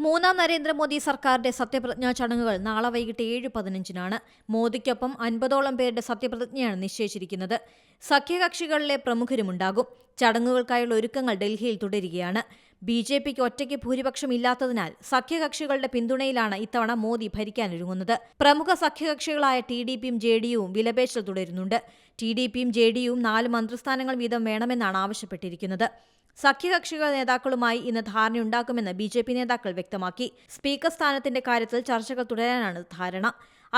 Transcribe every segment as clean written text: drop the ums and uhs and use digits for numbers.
മൂന്നാം നരേന്ദ്രമോദി സർക്കാരിന്റെ സത്യപ്രതിജ്ഞാ ചടങ്ങുകൾ നാളെ വൈകിട്ട് 7:15-നാണ്. മോദിക്കൊപ്പം 50ഓളം പേരുടെ സത്യപ്രതിജ്ഞയാണ് നിശ്ചയിച്ചിരിക്കുന്നത്. സഖ്യകക്ഷികളിലെ പ്രമുഖരുമുണ്ടാകും. ചടങ്ങുകൾക്കായുള്ള ഒരുക്കങ്ങൾ ഡൽഹിയിൽ തുടരുകയാണ്. ബി.ജെ.പിക്ക് ഒറ്റയ്ക്ക് ഭൂരിപക്ഷമില്ലാത്തതിനാൽ സഖ്യകക്ഷികളുടെ പിന്തുണയിലാണ് ഇത്തവണ മോദി ഭരിക്കാനൊരുങ്ങുന്നത്. പ്രമുഖ സഖ്യകക്ഷികളായ ടി.ഡി.പിയും ജെ.ഡി.യുവും വിലപേശൽ തുടരുന്നുണ്ട്. ടി.ഡി.പിയും ജെ.ഡി.യുവും 4 മന്ത്രിസ്ഥാനങ്ങൾ വീതം വേണമെന്നാണ് ആവശ്യപ്പെട്ടിരിക്കുന്നത്. സഖ്യകക്ഷികൾ നേതാക്കളുമായി ഇന്ന് ധാരണയുണ്ടാക്കുമെന്ന് ബി.ജെ.പി നേതാക്കൾ വ്യക്തമാക്കി. സ്പീക്കർ സ്ഥാനത്തിന്റെ കാര്യത്തിൽ ചർച്ചകൾ തുടരാനാണ് ധാരണ.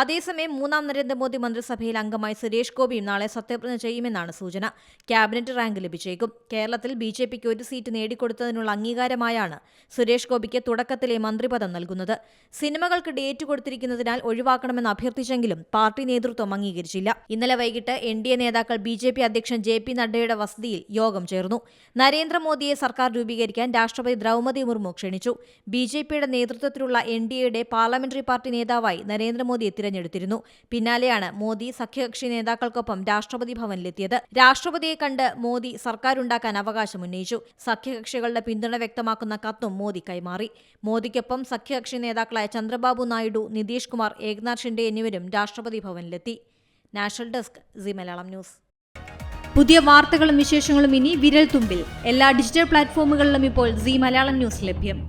അതേസമയം മൂന്നാം നരേന്ദ്രമോദി മന്ത്രിസഭയിൽ അംഗമായി സുരേഷ് ഗോപിയും നാളെ സത്യപ്രതിജ്ഞ ചെയ്യുമെന്നാണ് സൂചന. ക്യാബിനറ്റ് റാങ്ക് ലഭിച്ചേക്കും. കേരളത്തിൽ ബി.ജെ.പിക്ക് ഒരു സീറ്റ് നേടിക്കൊടുത്തതിനുള്ള അംഗീകാരമായാണ് സുരേഷ് ഗോപിക്ക് തുടക്കത്തിലെ മന്ത്രിപദം നൽകുന്നത്. സിനിമകൾക്ക് ഡേറ്റ് കൊടുത്തിരിക്കുന്നതിനാൽ ഒഴിവാക്കണമെന്ന് അഭ്യർത്ഥിച്ചെങ്കിലും പാർട്ടി നേതൃത്വം അംഗീകരിച്ചില്ല. ഇന്നലെ വൈകിട്ട് എൻ.ഡി.എ നേതാക്കൾ ബി.ജെ.പി അധ്യക്ഷൻ ജെ.പി നഡ്ഡയുടെ വസതിയിൽ യോഗം ചേർന്നു. നരേന്ദ്രമോദിയെ സർക്കാർ രൂപീകരിക്കാൻ രാഷ്ട്രപതി ദ്രൗപദി മുർമു ക്ഷണിച്ചു. ബി.ജെ.പിയുടെ നേതൃത്വത്തിലുള്ള എൻ.ഡി.എയുടെ പാർലമെന്ററി പാർട്ടി നേതാവായി നരേന്ദ്രമോദിയെ തിരഞ്ഞെടുത്തിരുന്നു. പിന്നാലെയാണ് മോദി സഖ്യകക്ഷി നേതാക്കൾക്കൊപ്പം രാഷ്ട്രപതി ഭവനിലെത്തിയത്. രാഷ്ട്രപതിയെ കണ്ട് മോദി സർക്കാരുണ്ടാക്കാൻ അവകാശമുന്നയിച്ചു. സഖ്യകക്ഷികളുടെ പിന്തുണ വ്യക്തമാക്കുന്ന കത്തും മോദി കൈമാറി. മോദിക്കൊപ്പം സഖ്യകക്ഷി നേതാക്കളായ ചന്ദ്രബാബു നായിഡു, നിതീഷ് കുമാർ, ഏക്നാഥ് ഷിൻഡെ എന്നിവരും രാഷ്ട്രപതി ഭവനിലെത്തി. National desk Zee Malayalam news. പുതിയ വാർത്തകളും വിശേഷങ്ങളും ഇനി വിരൽ തുമ്പിൽ. എല്ലാ ഡിജിറ്റൽ പ്ലാറ്റ്ഫോമുകളിലും ഇപ്പോൾ സി മലയാളം ന്യൂസ് ലഭ്യം.